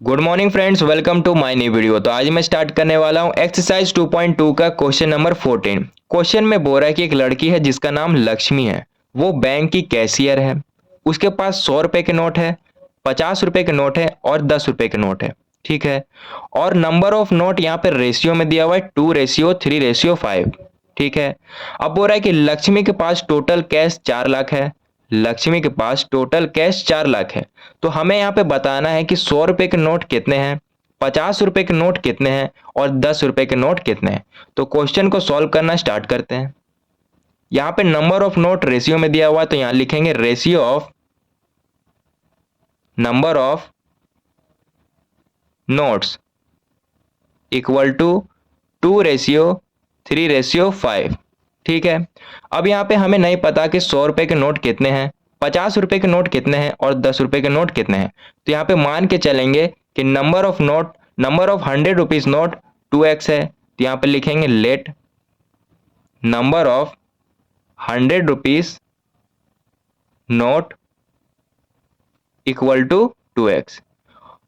Good morning friends, welcome to my new video. तो आज मैं स्टार्ट करने वाला हूं एक्सरसाइज 2.2 का क्वेश्चन नंबर 14। क्वेश्चन में बोल रहा है कि एक लड़की है जिसका नाम लक्ष्मी है। वो बैंक की कैशियर है। उसके पास 100 रुपए के नोट है, 50 रुपए के नोट है और 10 रुपए के नोट है। ठीक है। और नंबर ऑफ नोट यहाँ पे रेशियो में दिया हुआ है 2:3:5। ठीक है। अब बोल रहा है कि लक्ष्मी के पास टोटल कैश 4 लाख है। लक्ष्मी के पास टोटल कैश 4 लाख है। तो हमें यहाँ पे बताना है कि 100 रुपए के नोट कितने हैं, 50 रुपए के नोट कितने हैं और 10 रुपए के नोट कितने हैं। तो क्वेश्चन को सॉल्व करना स्टार्ट करते हैं। यहाँ पे नंबर ऑफ नोट रेशियो में दिया हुआ है, तो यहाँ लिखेंगे ratio of number of notes equal to 2:3:5। ठीक है। अब यहाँ पे हमें नहीं पता कि 100 रुपए के नोट कितने हैं, 50 रुपए के नोट कितने हैं और 10 रुपए के नोट कितने हैं। तो यहाँ पे मान के चलेंगे कि number of 100 rupees note 2x है। तो यहाँ पे लिखेंगे let number of 100 rupees note equal to 2x।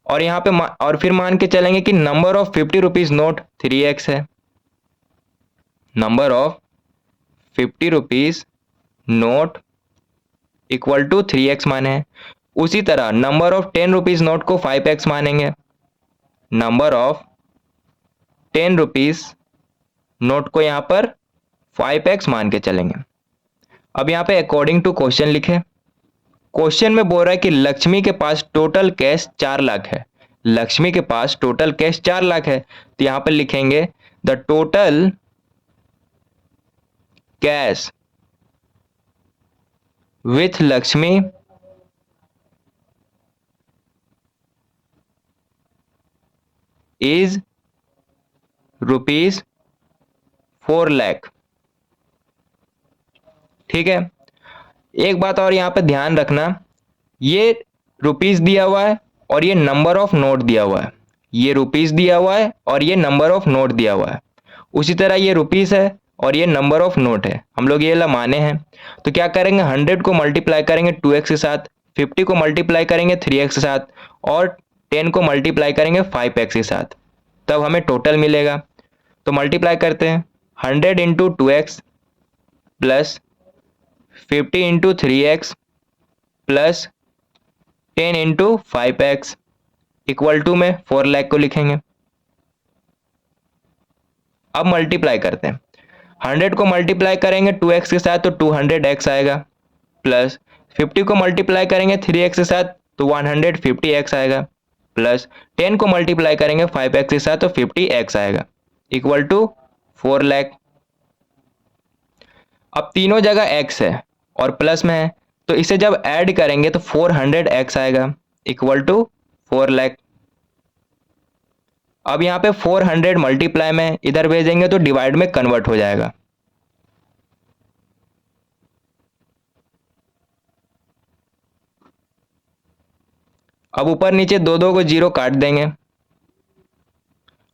और यहाँ पे और फिर मान के चलेंगे कि number of 50 rupees note 3x है। Number of 50 rupees note equal to 3x माने हैं। उसी तरह नंबर ऑफ 10 रुपीज नोट को 5x मानेंगे। नंबर ऑफ 10 रुपीज नोट को यहाँ पर 5x मान के चलेंगे। अब यहाँ पे अकॉर्डिंग टू क्वेश्चन लिखे। क्वेश्चन में बोल रहा है कि लक्ष्मी के पास टोटल कैश 4 लाख है। लक्ष्मी के पास टोटल कैश 4 लाख है। तो यहाँ पर लिखेंगे the total cash with Lakshmi is ₹4 lakh. ठीक है। एक बात और यहाँ पे ध्यान रखना, ये रुपीस दिया हुआ है और ये नंबर ऑफ नोट दिया हुआ है। ये रुपीस दिया हुआ है और ये नंबर ऑफ नोट दिया हुआ है। उसी तरह ये रुपीस है और ये नंबर ऑफ नोट है। हम लोग ये ला माने हैं। तो क्या करेंगे, 100 को मल्टीप्लाई करेंगे 2x के साथ, 50 को मल्टीप्लाई करेंगे 3x के साथ और 10 को मल्टीप्लाई करेंगे 5x के साथ, तब हमें टोटल मिलेगा। तो मल्टीप्लाई करते हैं। 100 into 2x plus 50 into 3x plus 10 into 5x equal to में 4 लाख को लिखेंगे। अब मल्टीप्लाई करते हैं। 100 को मल्टीप्लाई करेंगे 2x के साथ तो 200x आएगा, प्लस 50 को मल्टीप्लाई करेंगे 3x के साथ तो 150x आएगा, प्लस 10 को मल्टीप्लाई करेंगे 5x के साथ तो 50x आएगा इक्वल टू 4 लाख। अब तीनों जगह x है और प्लस में है, तो इसे जब ऐड करेंगे तो 400x आएगा इक्वल टू 4 लाख। अब यहाँ पे 400 मल्टीप्लाई में इधर भेजेंगे तो डिवाइड में कन्वर्ट हो जाएगा। अब ऊपर नीचे दो दो को जीरो काट देंगे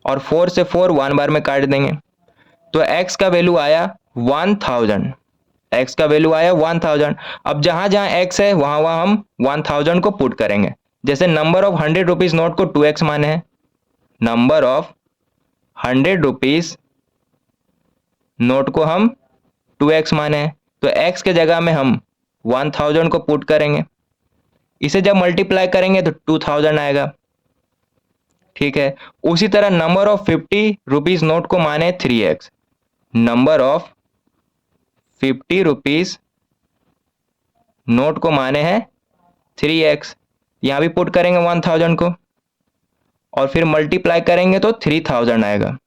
और 4 से 4 1 बार में काट देंगे। तो x का वैल्यू आया 1000। x का वैल्यू आया 1000। अब जहां जहां x है वहां वहां हम 1000 को पुट करेंगे। जैसे नंबर ऑफ 100 रुपीज नोट को 2x माने हैं, नंबर ऑफ 100 रुपीज नोट को हम 2x माने हैं, तो x के जगह में हम 1000 को पुट करेंगे। इसे जब मल्टीप्लाई करेंगे तो 2000 आएगा। ठीक है। उसी तरह नंबर ऑफ 50 रुपीज नोट को माने 3x, number of 50 rupees note को माने हैं 3x। यहां भी पुट करेंगे 1000 को और फिर मल्टीप्लाई करेंगे तो 3000 आएगा।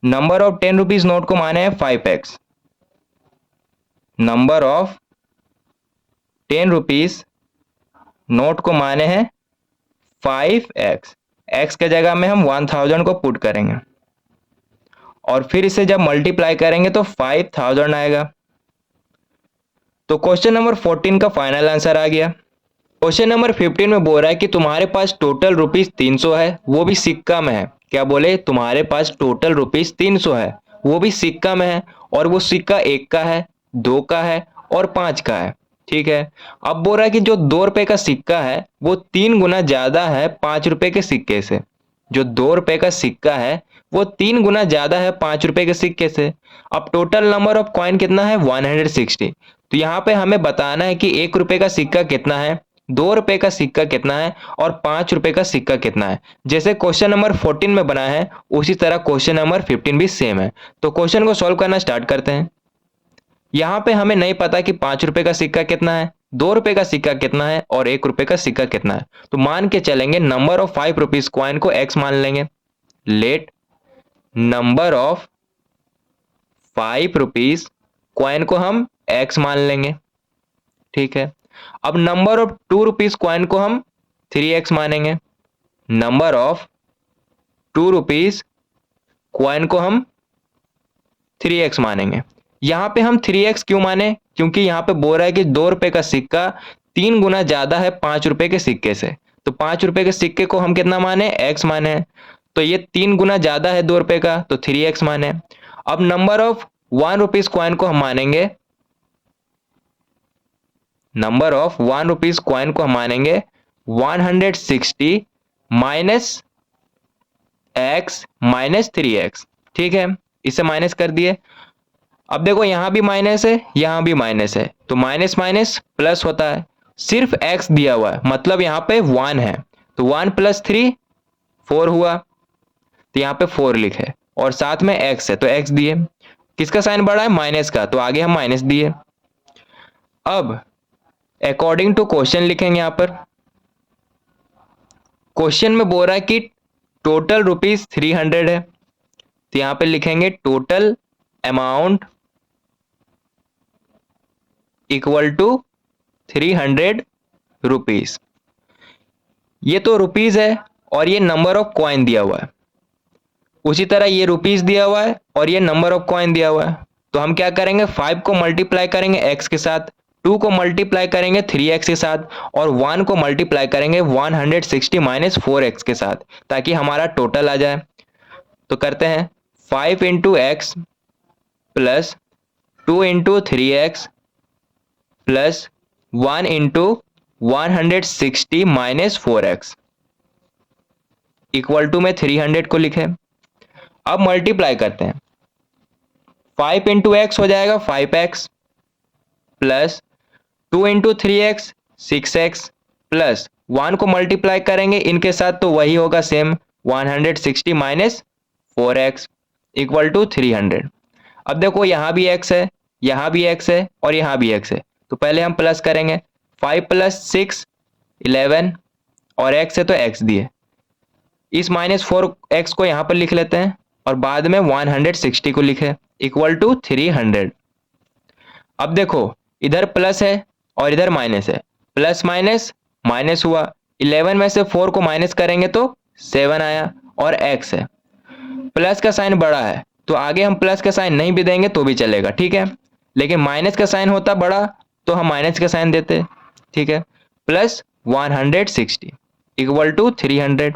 नंबर ऑफ 10 रुपीज नोट को माने हैं 5x, number of 10 rupees note को माने हैं 5x। x के जगह में हम 1000 को पुट करेंगे और फिर इसे जब मल्टीप्लाई करेंगे तो 5000 आएगा। तो क्वेश्चन नंबर 14 का फाइनल आंसर आ गया। क्वेश्चन नंबर 15 में बोल रहा है कि तुम्हारे पास टोटल रुपीस 300 है, वो भी सिक्का में है। क्या बोले, तुम्हारे पास टोटल रुपीस 300 है, वो भी सिक्का में है और वो सिक्का 1 का है, 2 का है और 5 का है। ठीक है। अब बोल रहा है कि जो 2 रुपए का सिक्का है वो 3 गुना ज्यादा है 5 रुपए के सिक्के से। जो 2 रुपए का सिक्का है वो 3 गुना ज्यादा है 5 रुपए के सिक्के से। अब टोटल नंबर ऑफ कॉइन कितना है 160। तो यहाँ पे हमें बताना है कि 1 रुपए का सिक्का कितना है, 2 रुपए का सिक्का कितना है और 5 रुपए का सिक्का कितना है। जैसे क्वेश्चन नंबर 14 में बना है उसी तरह क्वेश्चन नंबर 15 भी सेम है। तो क्वेश्चन को सॉल्व करना स्टार्ट करते हैं। यहाँ पे हमें नहीं पता कि 5 रुपए का सिक्का कितना है, 2 रुपए का सिक्का कितना है और 1 रुपए का सिक्का कितना है। तो मान के चलेंगे नंबर ऑफ 5 रुपीज कॉइन को x मान लेंगे। Late number of 5 rupees coin को हम x मान लेंगे। ठीक है। अब नंबर ऑफ 2 रुपीज कॉइन को हम 3x मानेंगे। नंबर ऑफ 2 रुपीज कॉइन को हम 3x मानेंगे। यहां पे हम 3x क्यों माने, क्योंकि यहां पे बोल रहा है कि 2 रुपए का सिक्का 3 गुना ज्यादा है 5 रुपए के सिक्के से। तो 5 रुपए के सिक्के को हम कितना माने, x माने। तो ये 3 गुना ज्यादा है 2 रुपए का, तो 3x माने। अब नंबर ऑफ 1 रुपीज कॉइन को हम मानेंगे, नंबर ऑफ 1 रुपीज कॉइन को हम मानेंगे 160 माइनस x माइनस 3x। ठीक है, इसे माइनस कर दिए। अब देखो यहां भी माइनस है यहां भी माइनस है, तो माइनस माइनस प्लस होता है। सिर्फ x दिया हुआ है, मतलब यहां पे 1 है, तो 1 + 3 4 हुआ, तो यहां पे 4 लिखे और साथ में x है तो x दिए। किसका साइन बढ़ा है, माइनस का, तो आगे हम माइनस दिए। अब अकॉर्डिंग टू क्वेश्चन लिखेंगे। यहां पर क्वेश्चन में बोल रहा है कि टोटल रुपीज 300 है, तो यहां पे लिखेंगे total amount equal to 300 rupees. ये तो रुपीज है और ये नंबर ऑफ कॉइन दिया हुआ है। उसी तरह ये रुपीज दिया हुआ है और ये नंबर ऑफ कॉइन दिया हुआ है। तो हम क्या करेंगे, 5 को मल्टीप्लाई करेंगे x के साथ, 2 को मल्टीप्लाई करेंगे 3x के साथ और 1 को मल्टीप्लाई करेंगे 160 माइनस 4x के साथ, ताकि हमारा टोटल आ जाए। तो करते हैं 5 into x plus 2 into 3x plus 1 into 160 minus 4x equal to में 300 को लिखे। अब मल्टीप्लाई करते हैं, 5 इंटू एक्स हो जाएगा 5x plus 2 into 3x 6x plus 1 को मल्टीप्लाई करेंगे इनके साथ तो वही होगा same, 160 minus 4x equal to 300। अब देखो यहां भी x है यहां भी x है और यहां भी x है, तो पहले हम प्लस करेंगे। 5 + 6 11 और x है तो x दिए। इस माइनस 4x को यहां पर लिख लेते हैं और बाद में 160 को लिखे इक्वल टू 300। अब देखो इधर प्लस है और इधर माइनस है, प्लस माइनस माइनस हुआ, 11 में से 4 को माइनस करेंगे तो 7 आया और x है। प्लस का साइन बड़ा है तो आगे हम प्लस का साइन नहीं भी देंगे तो भी चलेगा, ठीक है। लेकिन माइनस का साइन होता बड़ा तो हम माइनस का साइन देते, ठीक है। Plus 160 equal to 300।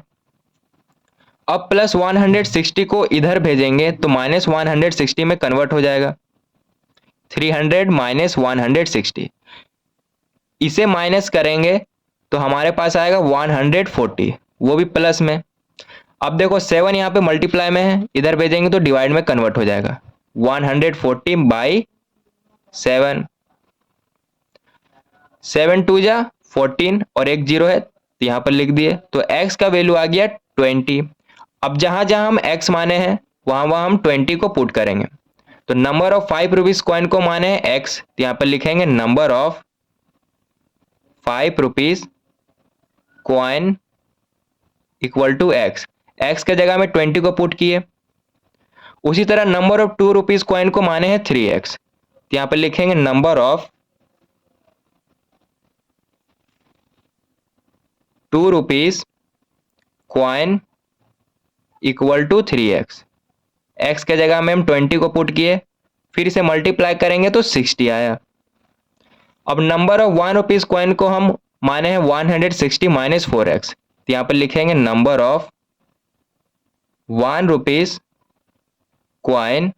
अब प्लस 160 को इधर भेजेंगे तो माइनस 160 में कन्वर्ट हो जाएगा, 300 माइनस 160। इसे माइनस करेंगे तो हमारे पास आएगा 140, वो भी प्लस में। अब देखो 7 यहाँ पे मल्टीप्लाई में है, इधर भेजेंगे तो डिवाइड में कन्वर्ट हो जाएगा, 140 बाई 7, 7 2 जा 14 और एक 0 है तो यहाँ पर लिख दिए। तो x का वैल्यू आ गया 20। अब जहां जहां हम x माने हैं वहां वहां हम 20 को पुट करेंगे। तो नंबर ऑफ 5 रुपीज कॉइन को माने हैं x, तो यहाँ पर लिखेंगे number of 5 rupees coin equal to x। x के जगह में 20 को पुट किए। उसी तरह नंबर ऑफ 2 रुपीज कॉइन को माने हैं 3x, तो यहाँ पर लिखेंगे number of 2 rupees coin equal to 3x। x के जगह में हम 20 को पुट किए, फिर इसे मल्टीप्लाई करेंगे तो 60 आया। अब नंबर ऑफ 1 रुपीज कॉइन को हम माने हैं 160 माइनस 4x, तो यहाँ पर लिखेंगे number of 1 rupees coin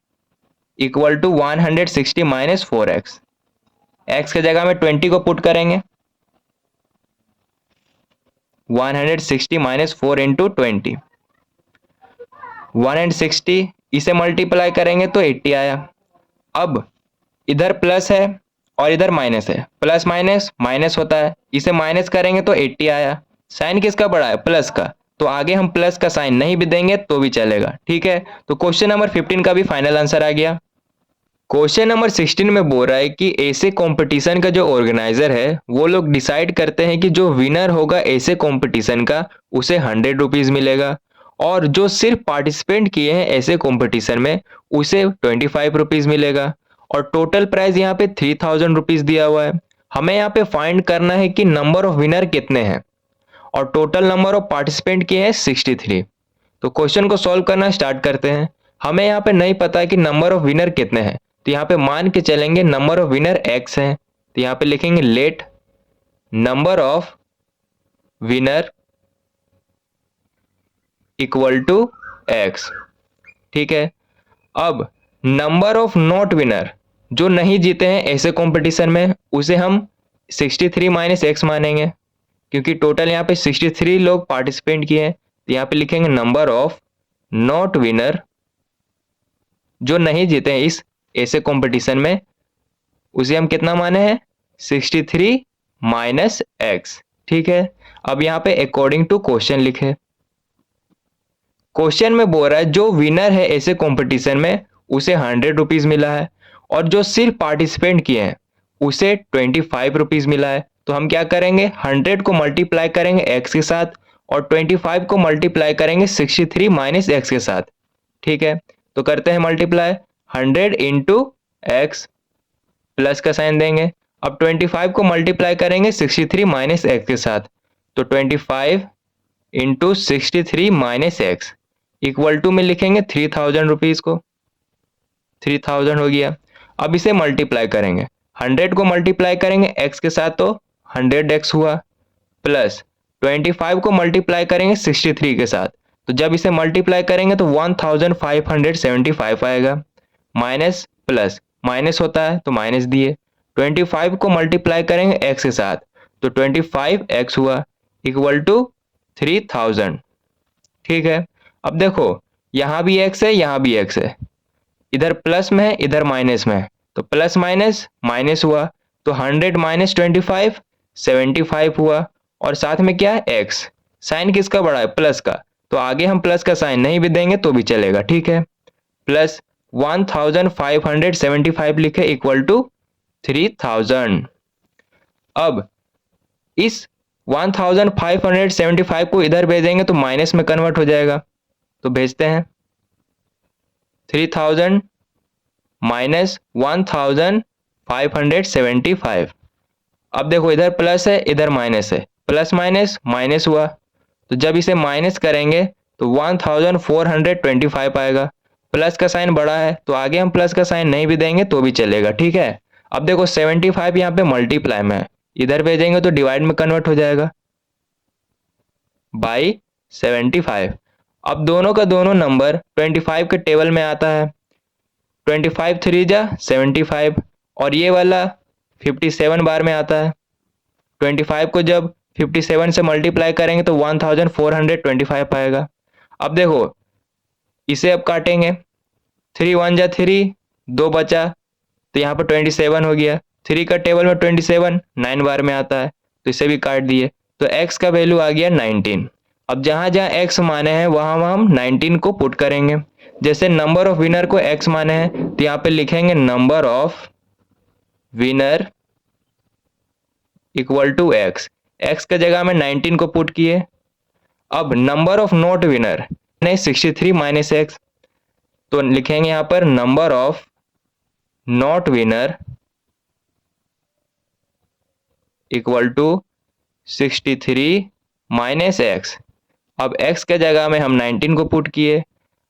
equal to 160 minus 4x। x के जगह में 20 को पुट करेंगे, 160 माइनस 4 इंटू 20, 160, इसे मल्टीप्लाई करेंगे तो 80 आया। अब इधर प्लस है और इधर माइनस है, प्लस माइनस माइनस होता है, इसे माइनस करेंगे तो 80 आया। साइन किसका बड़ा है? प्लस का, तो आगे हम प्लस का साइन नहीं भी देंगे तो भी चलेगा, ठीक है। तो क्वेश्चन नंबर 15 का भी फाइनल आंसर आ गया। क्वेश्चन नंबर 16 में बोल रहा है कि ऐसे कंपटीशन का जो ऑर्गेनाइजर है वो लोग डिसाइड करते हैं कि जो विनर होगा ऐसे कंपटीशन का उसे 100 रुपीज मिलेगा, और जो सिर्फ पार्टिसिपेंट किए हैं ऐसे कंपटीशन में उसे 25 रुपीज मिलेगा, और टोटल प्राइस यहाँ पे 3000 रुपीज दिया हुआ है। हमें यहाँ पे फाइंड करना है कि नंबर ऑफ विनर कितने हैं, और टोटल नंबर ऑफ पार्टिसिपेंट किए हैं 63। तो क्वेश्चन को सॉल्व करना स्टार्ट करते हैं। हमें यहाँ पे नहीं पता है कि नंबर ऑफ विनर कितने हैं, तो यहाँ पे मान के चलेंगे नंबर ऑफ विनर x है, तो यहाँ पे लिखेंगे let number of winner equal to x, ठीक है। अब नंबर ऑफ नॉट विनर, जो नहीं जीते हैं ऐसे कंपटीशन में, उसे हम 63 माइनस x मानेंगे, क्योंकि टोटल यहाँ पे 63 लोग पार्टिसिपेंट किए हैं। तो यहाँ पे लिखेंगे नंबर ऑफ नॉट विनर, जो नहीं जीते हैं इस ऐसे कंपटीशन में, उसे हम कितना माने हैं? 63 माइनस x, ठीक है। अब यहाँ पे अकॉर्डिंग टू क्वेश्चन लिखे। क्वेश्चन में बोल रहा है जो विनर है ऐसे कंपटीशन में उसे 100 रुपीज मिला है, और जो सिर्फ पार्टिसिपेंट किए हैं उसे 25 रुपीज मिला है। तो हम क्या करेंगे? 100 को मल्टीप्लाई करेंगे x के साथ, और 25 को मल्टीप्लाई करेंगे 63 माइनस x के साथ, ठीक है। तो करते हैं मल्टीप्लाई, 100 इंटू एक्स, प्लस का साइन देंगे। अब 25 को मल्टीप्लाई करेंगे 63 माइनस एक्स के साथ, तो 25 into 63 minus x equal to में लिखेंगे 3000 रुपीज को, 3000 हो गया। अब इसे मल्टीप्लाई करेंगे, 100 को मल्टीप्लाई करेंगे x के साथ तो 100x हुआ, प्लस 25 को मल्टीप्लाई करेंगे 63 के साथ, तो जब इसे मल्टीप्लाई करेंगे तो 1575 आएगा, माइनस प्लस माइनस होता है तो माइनस दिए। 25 को मल्टीप्लाई करेंगे x के साथ तो 25x हुआ इक्वल टू 3000, ठीक है। अब देखो यहाँ भी x है, यहाँ भी x है, इधर प्लस में है इधर माइनस में है, तो प्लस माइनस माइनस हुआ, तो 100 माइनस 25 75 हुआ, और साथ में क्या है? x। साइन किसका बड़ा है? प्लस का, तो आगे हम प्लस का साइन नहीं भी देंगे तो भी चलेगा, ठीक है। प्लस 1575 लिखे इक्वल टू 3000। अब इस 1575 को इधर भेजेंगे तो माइनस में कन्वर्ट हो जाएगा, तो भेजते हैं 3000 माइनस 1575। अब देखो इधर प्लस है इधर माइनस है, प्लस माइनस माइनस हुआ, तो जब इसे माइनस करेंगे तो 1425 आएगा। प्लस का साइन बड़ा है तो आगे हम प्लस का साइन नहीं भी देंगे तो भी चलेगा, ठीक है। अब देखो 75 यहाँ पे मल्टीप्लाई में है, इधर भेजेंगे तो डिवाइड में कन्वर्ट हो जाएगा बाई 75। अब दोनों का दोनों नंबर 25 के टेबल में आता है, 25 3 जा 75, और ये वाला 57 बार में आता है। 25 को जब 57 से मल्टीप्लाई करेंगे तो 1425 आएगा। अब देखो इसे अब काटेंगे, 3 1 जा 3, 2 बचा, तो यहाँ पर 27 हो गया। 3 का टेबल में 27 9 बार में आता है, तो इसे भी काट दिए, तो x का वैल्यू आ गया 19। अब जहाँ जहाँ x माने हैं वहाँ वहाँ हम 19 को पुट करेंगे। जैसे नंबर ऑफ विनर को x माने हैं तो यहाँ पे लिखेंगे number of winner equal to x, x के जगह में 19 को पुट किए। अब number of not winner 63 minus x, तो लिखेंगे यहाँ पर number of not winner equal to 63 minus x. अब x के जगह में हम 19 को पुट किए।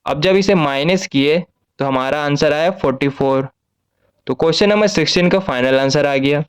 अब जब इसे माइनस किए तो हमारा आंसर आया 44। तो क्वेश्चन नंबर 16 का फाइनल आंसर आ गया।